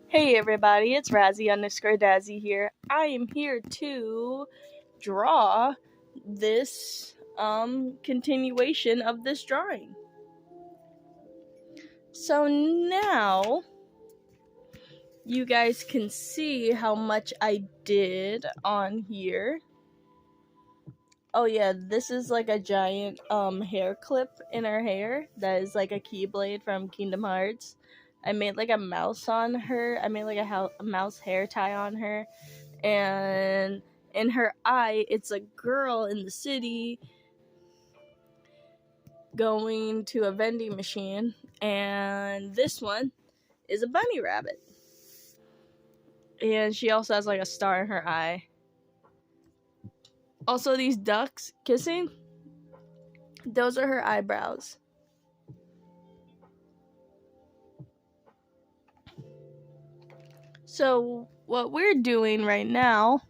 Hey everybody, it's Razzie_Dazzy here. I am here to draw this continuation of this drawing. So now you guys can see how much I did on here. Oh yeah, this is like a giant hair clip in her hair that is like a Keyblade from Kingdom Hearts. I made like a mouse on her. I made like a mouse hair tie on her. And in her eye, it's a girl in the city going to a vending machine. And this one is a bunny rabbit. And she also has like a star in her eye. Also, these ducks kissing, those are her eyebrows. So what we're doing right now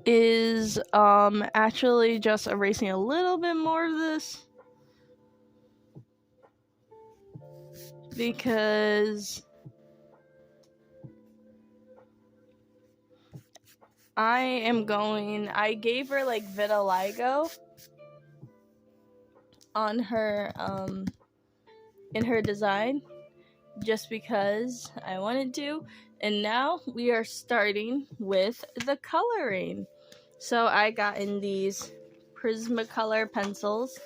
is actually just erasing a little bit more of this, because I gave her like vitiligo on her in her design just because I wanted to. And now we are starting with the coloring. So I got in these Prismacolor pencils.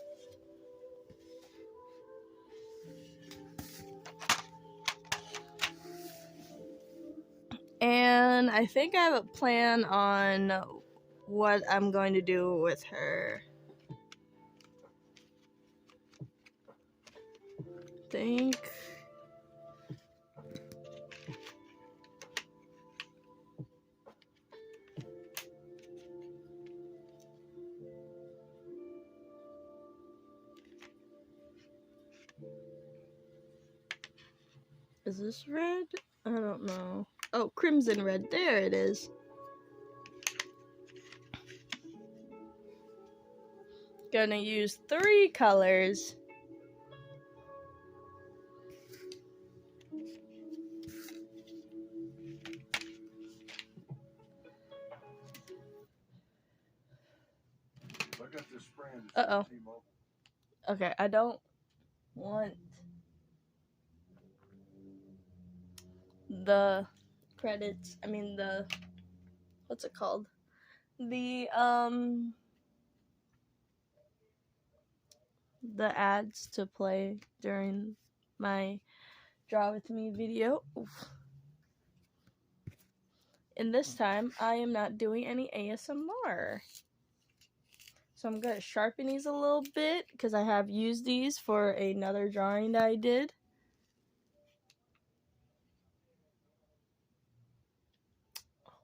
And I think I have a plan on what I'm going to do with her. Is this red? I don't know. Oh, crimson red. There it is. Gonna use 3 colors. Uh-oh. Okay, I don't want the credits. I mean what's it called? The ads to play during my draw with me video. Oof. And this time I am not doing any ASMR. So I'm going to sharpen these a little bit because I have used these for another drawing that I did.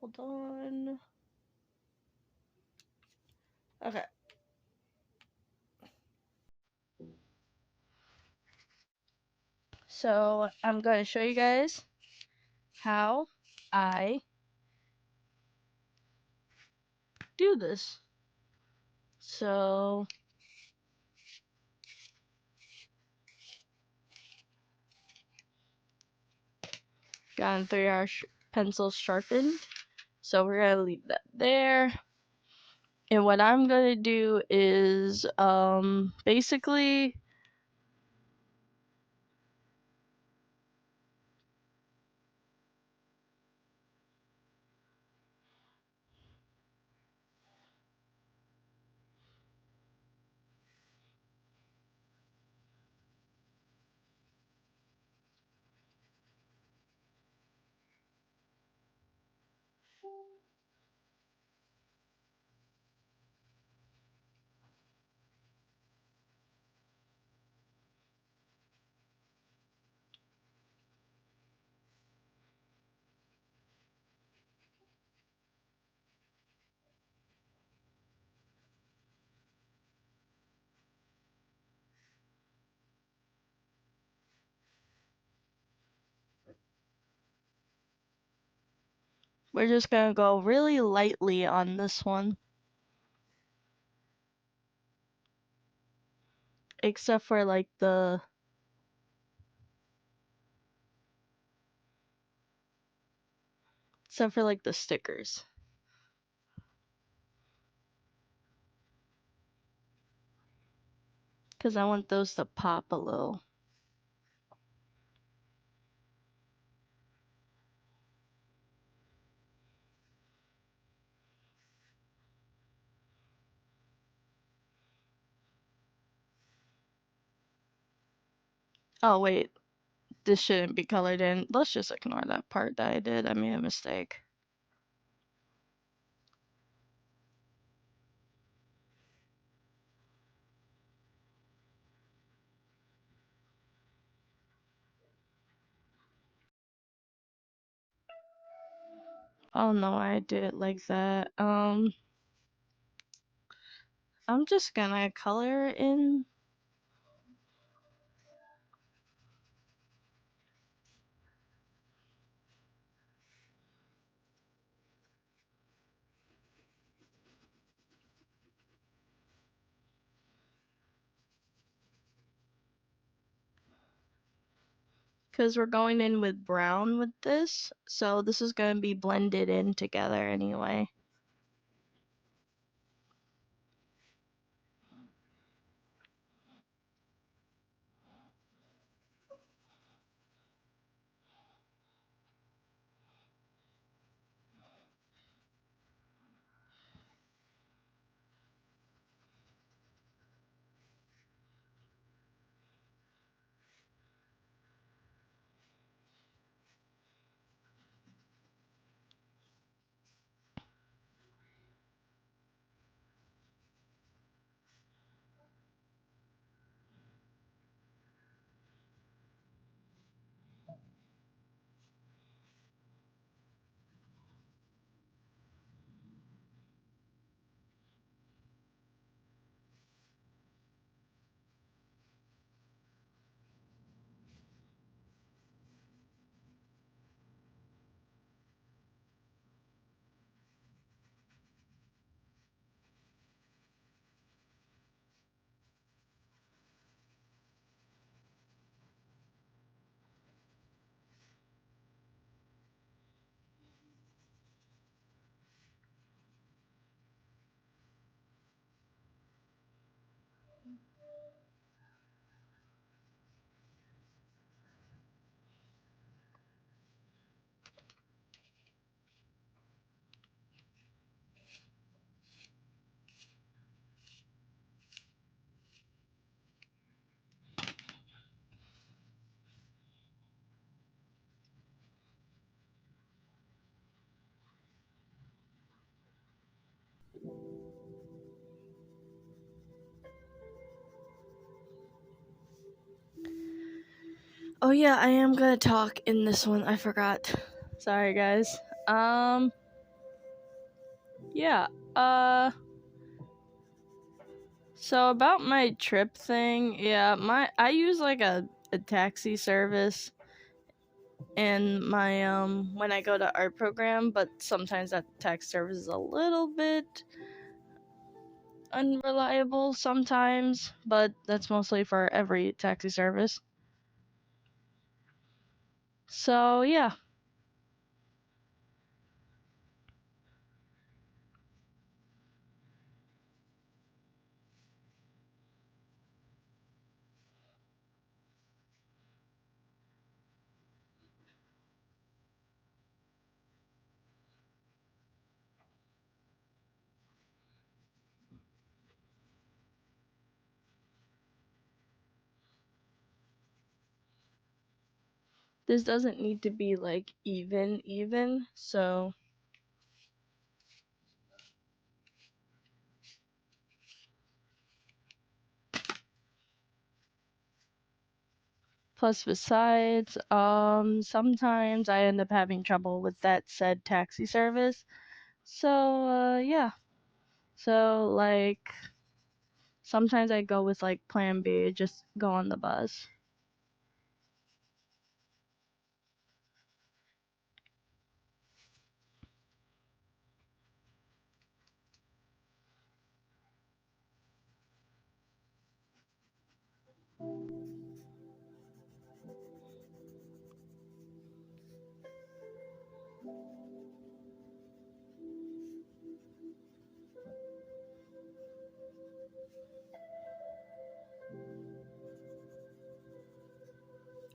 Hold on. Okay. So I'm going to show you guys how I do this. So gotten 3R pencils sharpened. So we're going to leave that there. And what I'm going to do is basically we're just going to go really lightly on this one. except for like the stickers. Because I want those to pop a little. Oh, wait. This shouldn't be colored in. Let's just ignore that part that I did. I made a mistake. Oh no, I did it like that. I'm just gonna color in. Because we're going in with brown with this, so this is going to be blended in together anyway. Oh yeah, I am gonna talk in this one. I forgot. Sorry guys. Yeah. So about my trip thing, yeah, I use like a taxi service in my when I go to art program, but sometimes that taxi service is a little bit unreliable sometimes, but that's mostly for every taxi service. So yeah. This doesn't need to be like even, so plus besides, sometimes I end up having trouble with that said taxi service. So yeah. So like sometimes I go with like plan B, just go on the bus.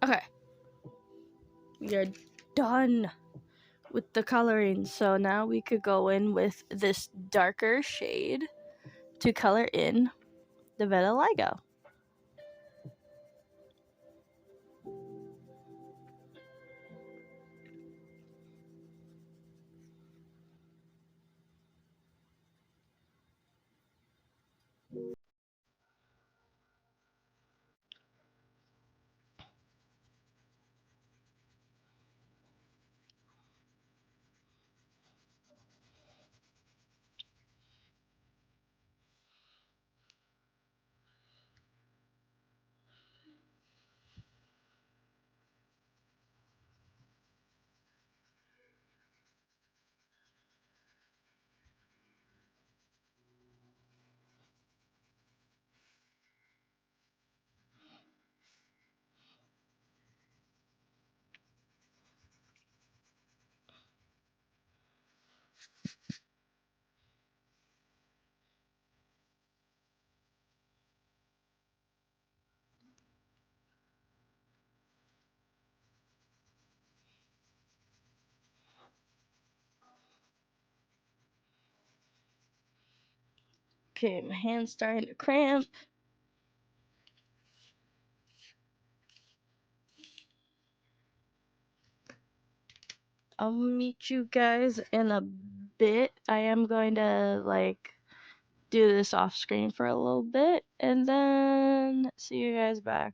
Okay. We are done with the coloring. So now we could go in with this darker shade to color in the vitiligo. Okay, my hand's starting to cramp. I'll meet you guys in a bit. I am going to do this off screen for a little bit and then see you guys back.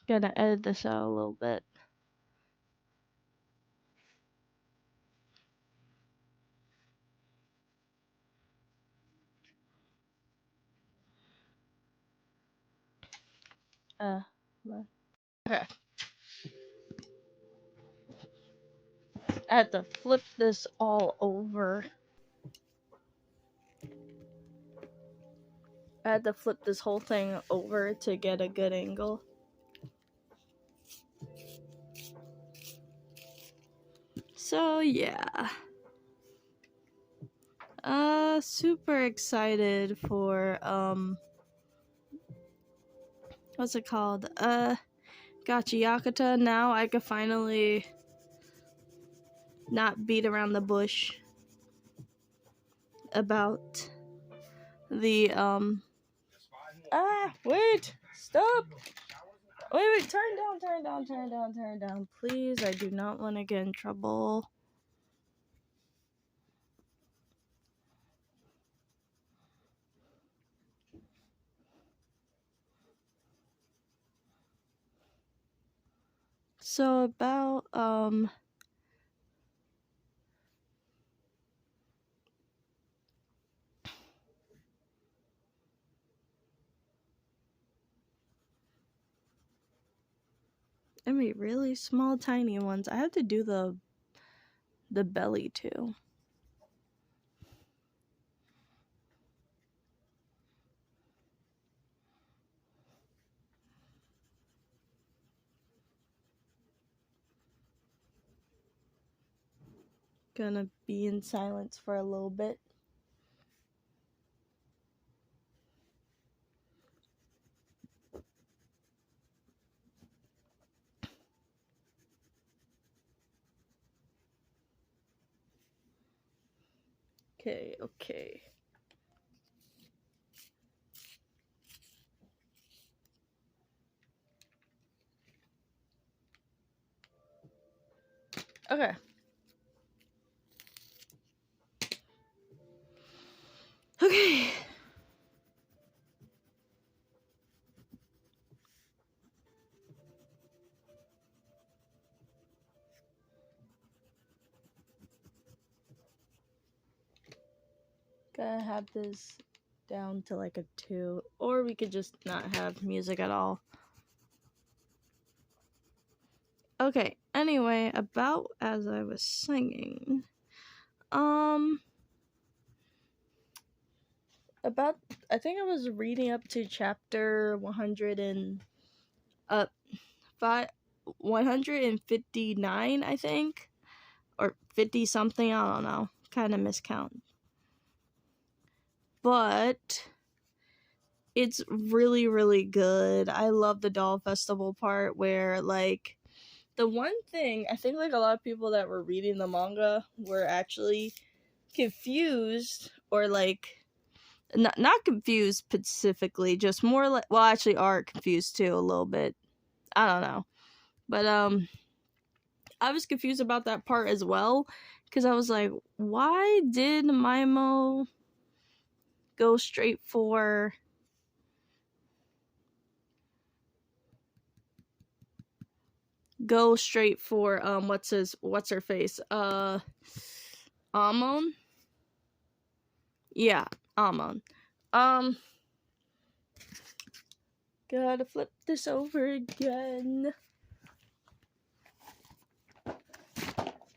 Gonna edit this out a little bit. Okay. I had to flip this all over. I had to flip this whole thing over to get a good angle. So yeah. Super excited for what's it called? Gacha Yakuta. Now I could finally not beat around the bush about the wait, stop. Wait, turn down. Please, I do not want to get in trouble. So about I mean really small tiny ones. I have to do the belly too. Gonna be in silence for a little bit. Okay. Okay. Okay. Gotta have this down to like a 2, or we could just not have music at all. Okay, anyway, about as I was singing, about, I think I was reading up to chapter 100 and 159, I think, or 50 something, I don't know, kind of miscount. But it's really, really good. I love the doll festival part where, like, the one thing I think, like, a lot of people that were reading the manga were actually confused, or like not confused specifically, just more like, well, actually are confused too a little bit. I don't know. But I was confused about that part as well, because I was like, why did Maimo go straight for what's her face? Amon? Yeah, Amon. Gotta flip this over again.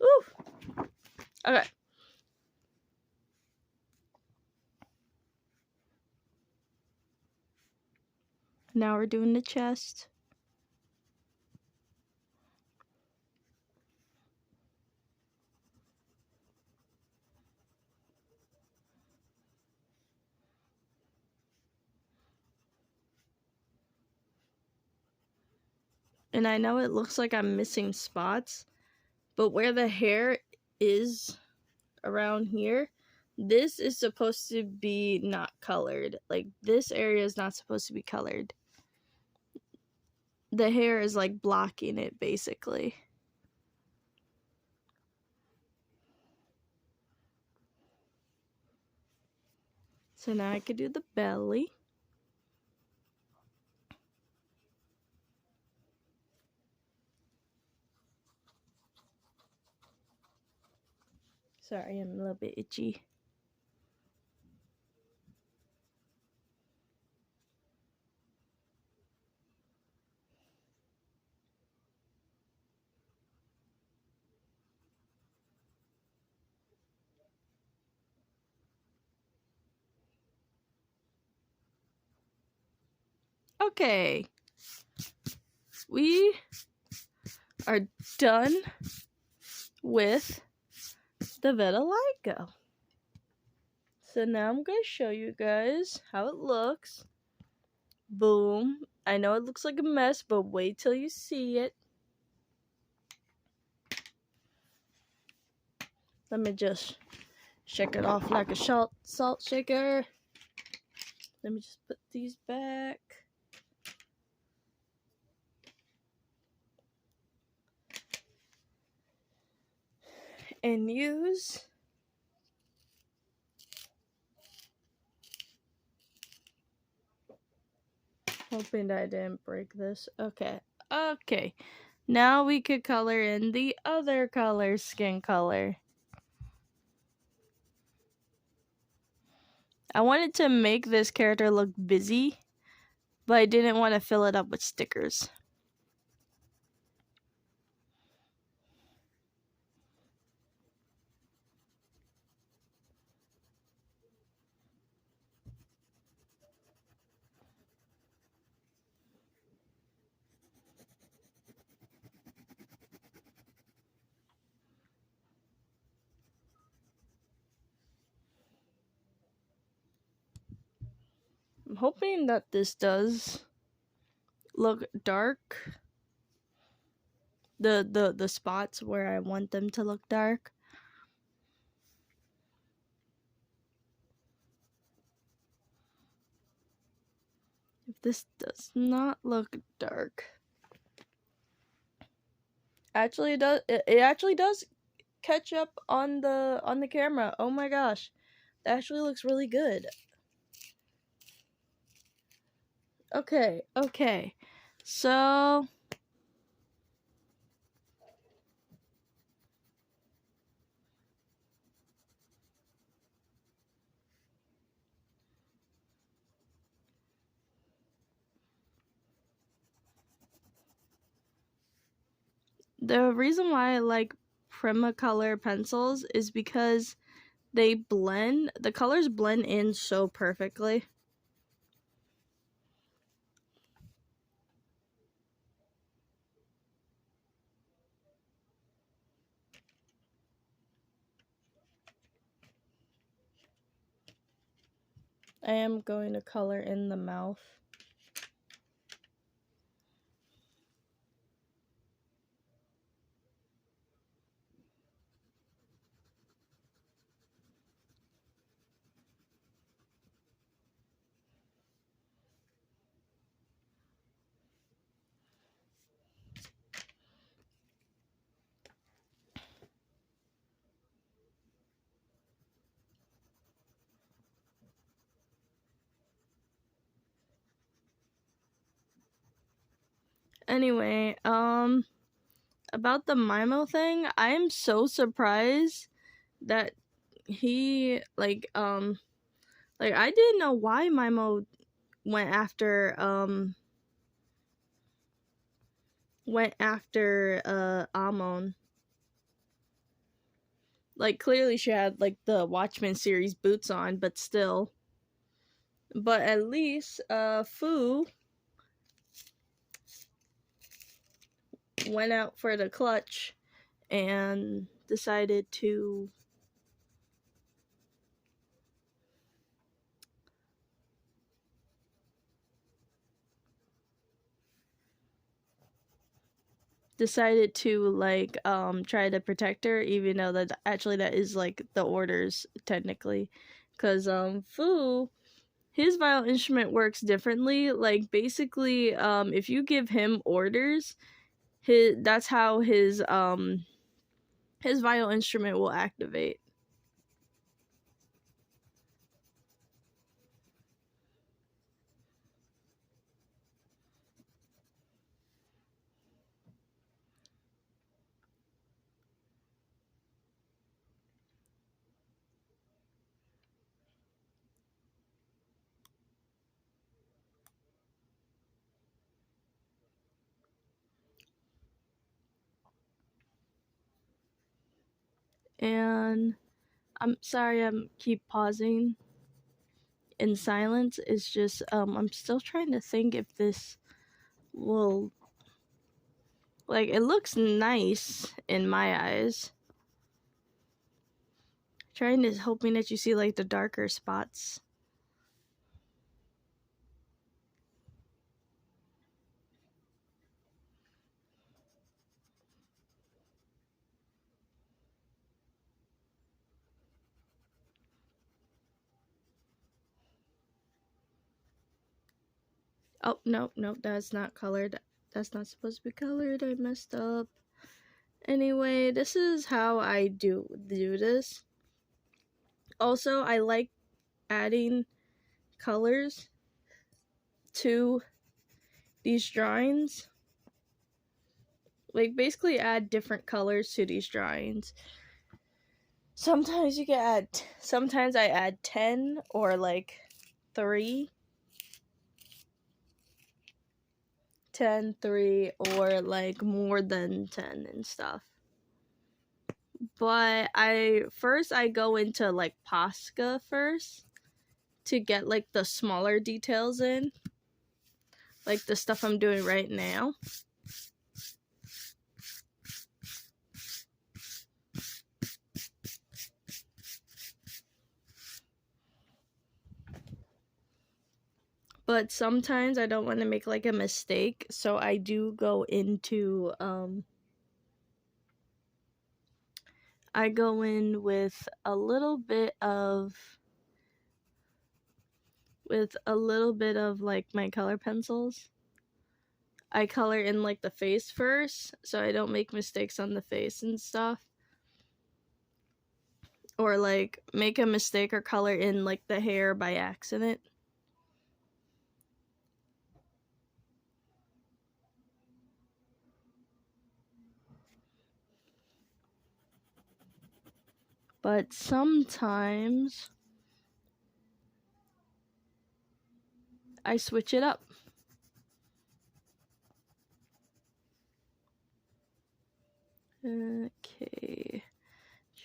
Ooh. Okay. Now we're doing the chest. And I know it looks like I'm missing spots, but where the hair is around here, this is supposed to be not colored. Like, this area is not supposed to be colored. The hair is like blocking it, basically. So now I could do the belly. Sorry, I'm a little bit itchy. Okay. We are done with the vitiligo. So now I'm going to show you guys how it looks. Boom. I know it looks like a mess, but wait till you see it. Let me just shake it off like a salt shaker. Let me just put these back. And use hoping that I didn't break this. Okay. Now we could color in the other color, skin color. I wanted to make this character look busy, but I didn't want to fill it up with stickers. I'm hoping that this does look dark. The spots where I want them to look dark. If this does not look dark, actually it actually does catch up on the camera. Oh my gosh, that actually looks really good. Okay, so the reason why I like Primacolor pencils is because they blend, the colors blend in so perfectly. I am going to color in the mouth. Anyway, about the Mimo thing, I am so surprised that he, like, I didn't know why Mimo went after Amon. Like, clearly she had, like, the Watchmen series boots on, but still. But at least, Fu went out for the clutch and decided to like try to protect her, even though that actually that is like the orders technically, because Fu, his viol instrument works differently. Like, basically, if you give him orders, that's how his viol instrument will activate. And I'm sorry I'm keep pausing in silence. It's just I'm still trying to think if this will, like, it looks nice in my eyes. Hoping that you see like the darker spots. Oh, no, that's not colored. That's not supposed to be colored. I messed up. Anyway, this is how I do this. Also, I like adding colors to these drawings. Like, basically add different colors to these drawings. Sometimes sometimes I add 10 or like 3. 10, 3, or like more than 10 and stuff. But I go into like Posca first to get like the smaller details in, like the stuff I'm doing right now. But sometimes I don't want to make like a mistake, so I do go into I go in with a little bit of like my color pencils. I color in like the face first, so I don't make mistakes on the face and stuff. Or like make a mistake or color in like the hair by accident. But sometimes I switch it up. Okay,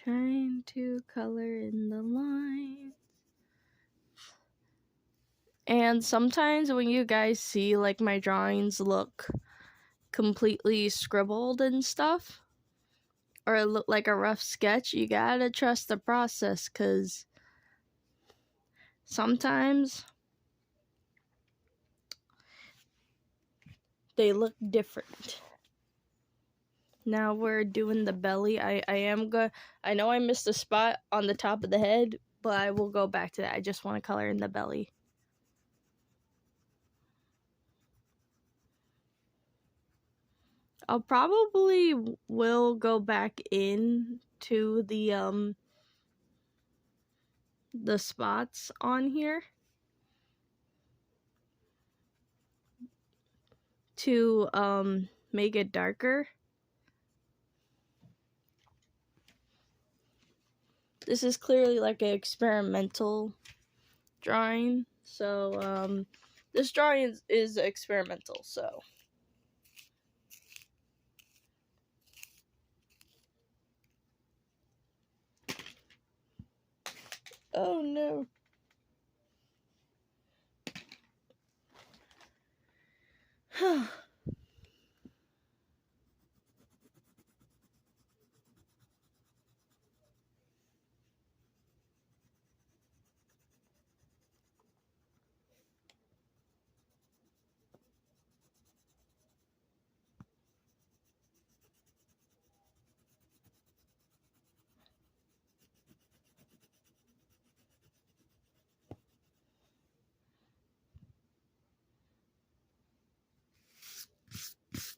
Trying to color in the lines. And sometimes when you guys see like my drawings look completely scribbled and stuff, or look like a rough sketch, you gotta trust the process, because sometimes they look different. Now we're doing the belly. I know I missed a spot on the top of the head, but I will go back to that. I just want to color in the belly. I'll probably will go back in to the spots on here to make it darker. This is clearly like an experimental drawing, so this drawing is experimental, so oh no.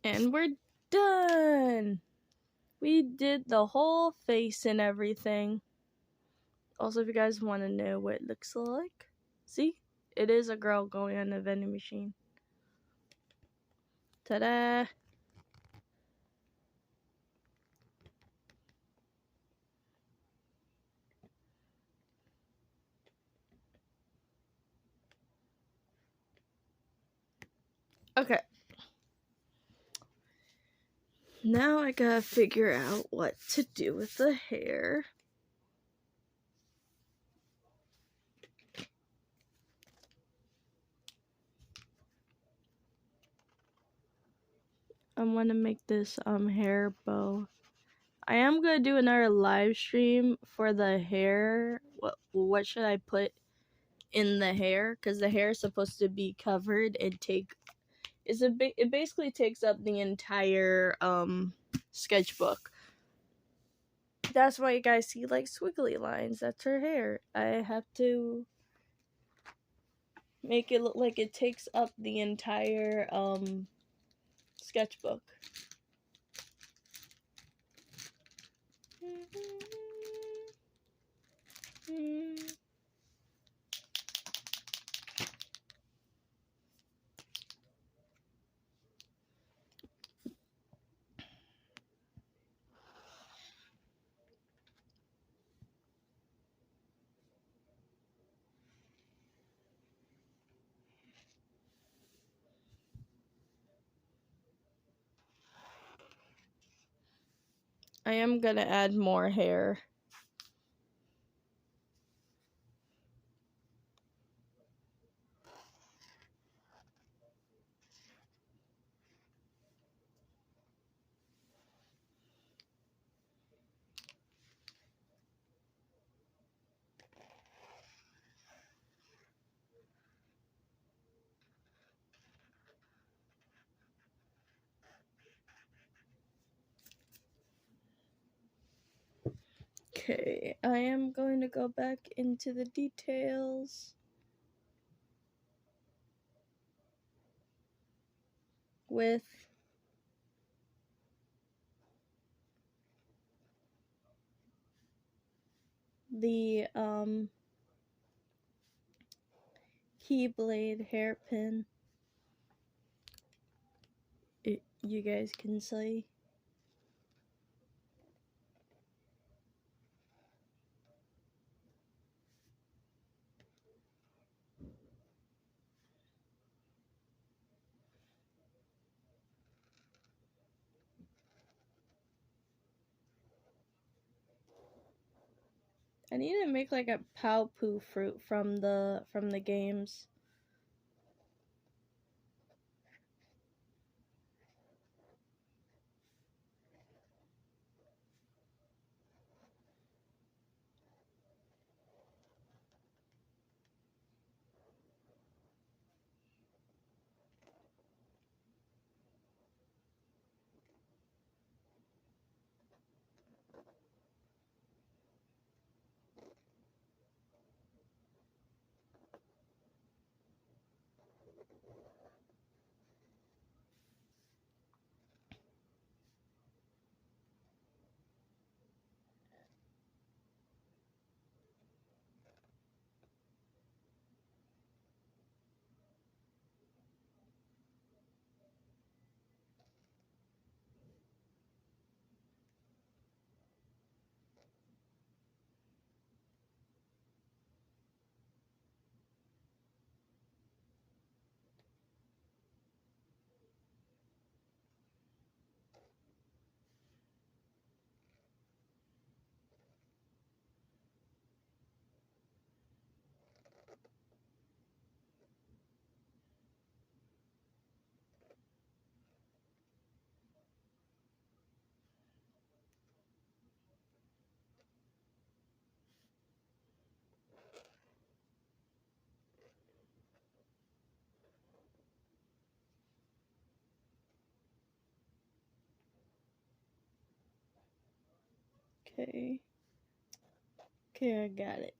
And we're done. We did the whole face and everything. Also, if you guys want to know what it looks like, see? It is a girl going on a vending machine. Ta-da! Okay. Now I gotta figure out what to do with the hair. I want to make this hair bow. I am gonna do another live stream for the hair. What should I put in the hair? Because the hair is supposed to be covered and take. It basically takes up the entire sketchbook. That's why you guys see like squiggly lines. That's her hair. I have to make it look like it takes up the entire sketchbook. I am gonna add more hair. Okay, I am going to go back into the details with the Keyblade hairpin. You guys can see. I need to make like a Paopu fruit from the games. Okay. Okay, I got it.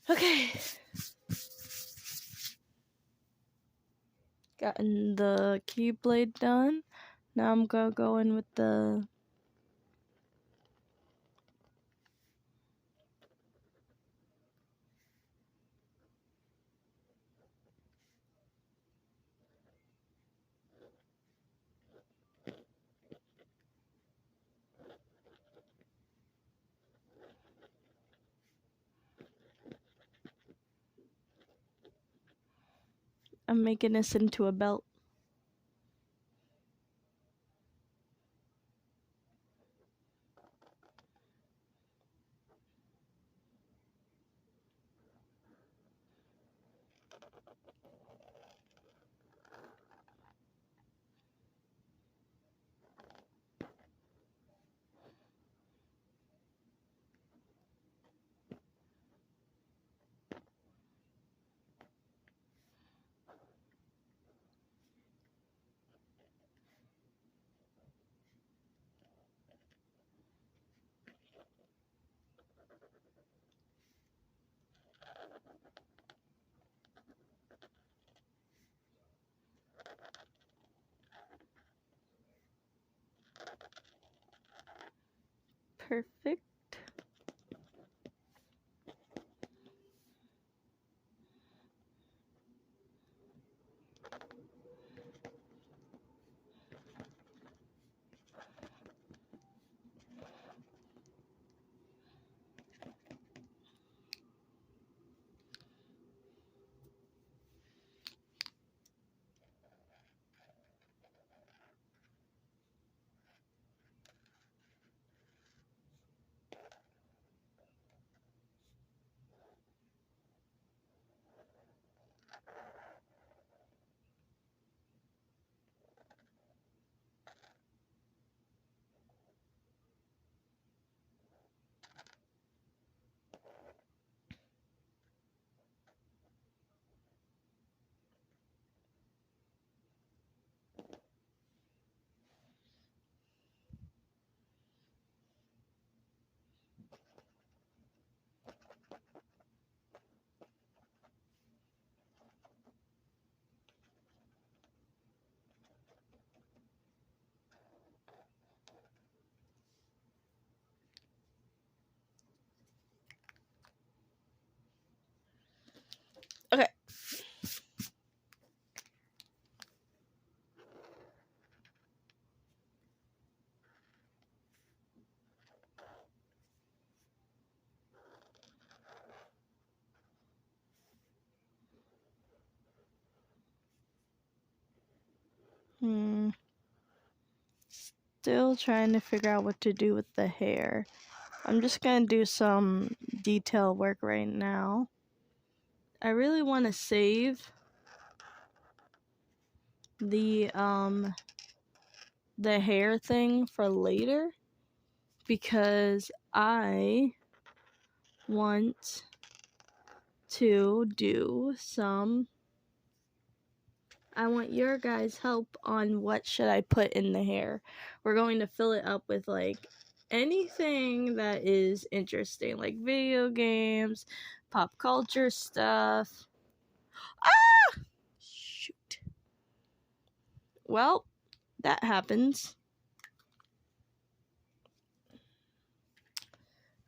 Okay. Gotten the Keyblade done. Now I'm gonna go in with the I'm making this into a belt. Perfect. Still trying to figure out what to do with the hair. I'm just gonna do some detail work right now. I really want to save the hair thing for later because I want to do some. I want your guys' help on what should I put in the hair. We're going to fill it up with like anything that is interesting, like video games, pop culture stuff. Ah! Shoot. Well, that happens.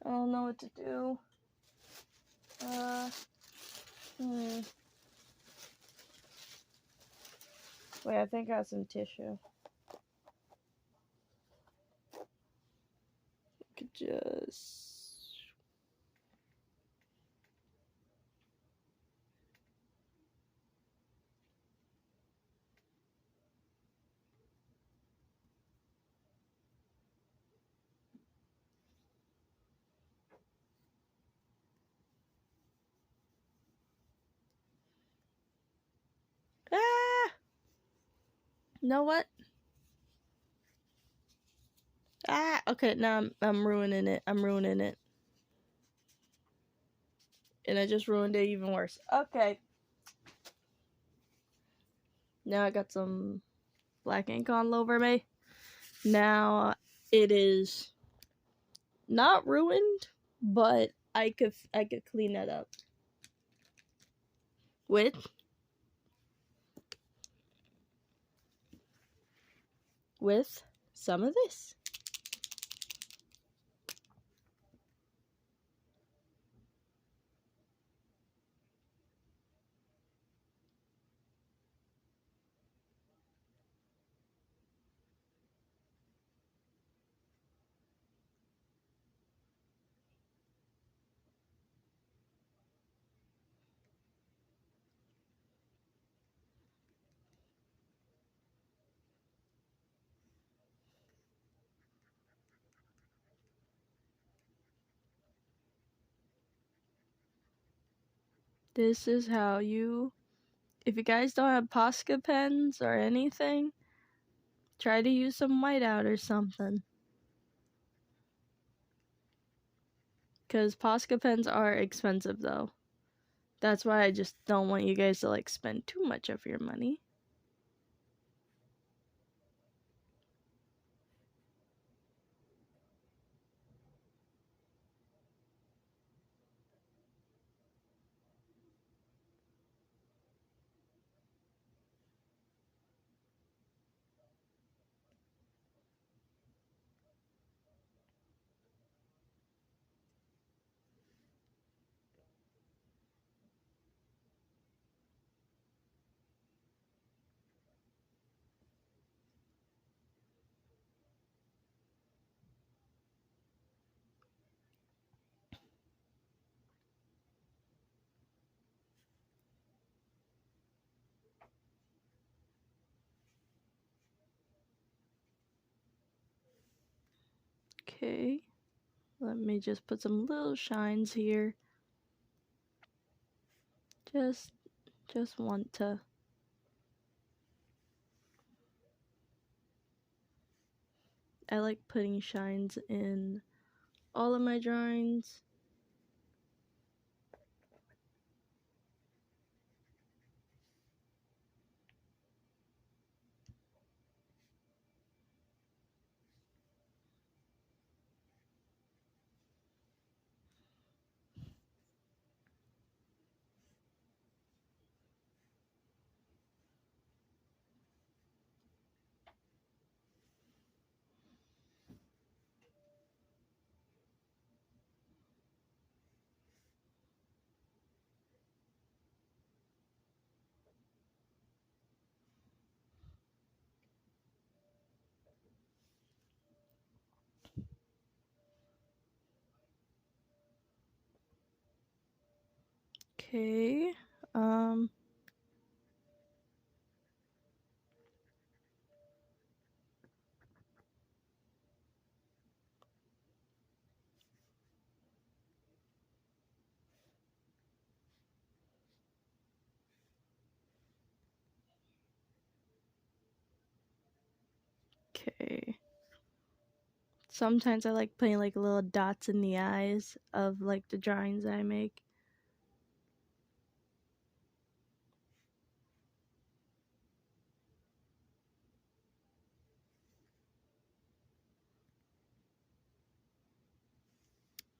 I don't know what to do. Wait, I think I have some tissue. Could just. Ah! You know what? Ah! Okay, now I'm ruining it. I'm ruining it. And I just ruined it even worse. Okay. Now I got some black ink all over me. Now it is not ruined, but I could clean that up with some of this. This is how you, if you guys don't have Posca pens or anything, try to use some whiteout or something. Because Posca pens are expensive though. That's why I just don't want you guys to like spend too much of your money. Okay. Let me just put some little shines here. Just want to. I like putting shines in all of my drawings. Okay. Okay. Sometimes I like putting like little dots in the eyes of like the drawings I make.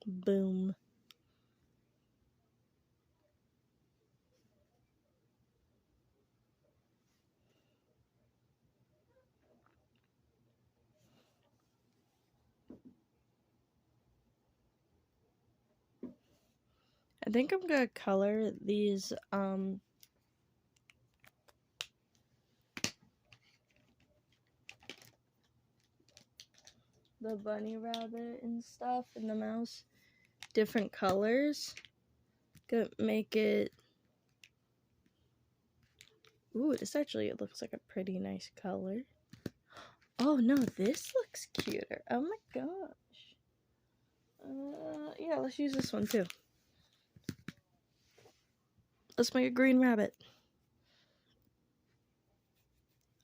Boom. I think I'm gonna color these the bunny rabbit and stuff and the mouse different colors. Gonna make it, ooh, this actually looks like a pretty nice color. Oh no, this looks cuter. Oh my gosh. Yeah, let's use this one too. Let's make a green rabbit.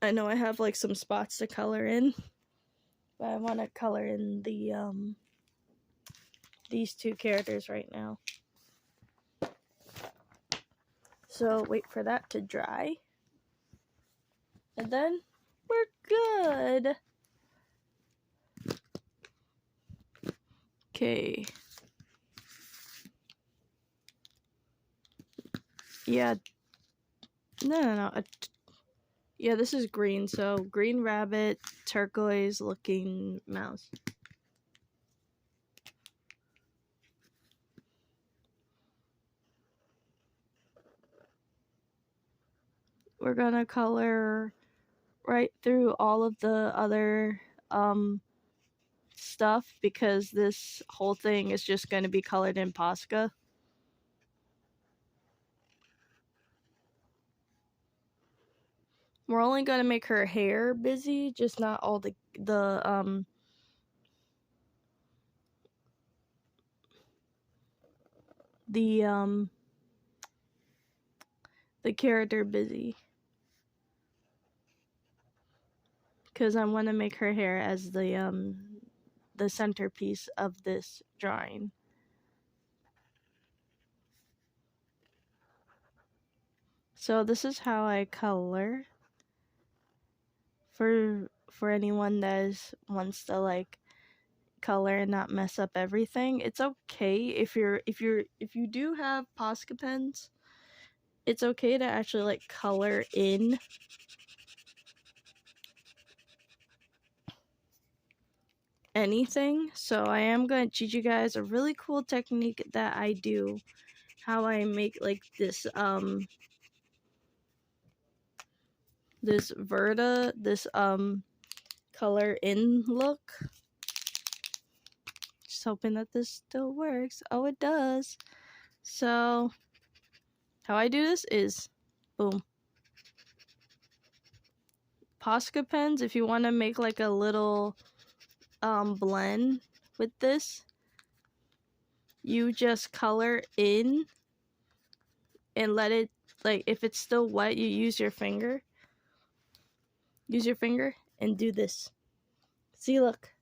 I know I have like some spots to color in, but I want to color in the these two characters right now. So wait for that to dry. And then we're good. Okay. Yeah. No. Yeah, this is green. So green rabbit, turquoise looking mouse. We're gonna color right through all of the other stuff because this whole thing is just going to be colored in Posca. We're only going to make her hair busy, just not all the character busy. Because I want to make her hair as the centerpiece of this drawing. So this is how I color for anyone that wants to like color and not mess up everything. It's okay if you do have Posca pens. It's okay to actually like color in anything. So I am going to teach you guys a really cool technique that I do, how I make like this this Verda, this color in look. Just hoping that this still works. Oh, it does. So how I do this is boom. Posca pens, if you want to make like a little blend with this, you just color in and let it, like, if it's still wet, you use your finger and do this. See, look,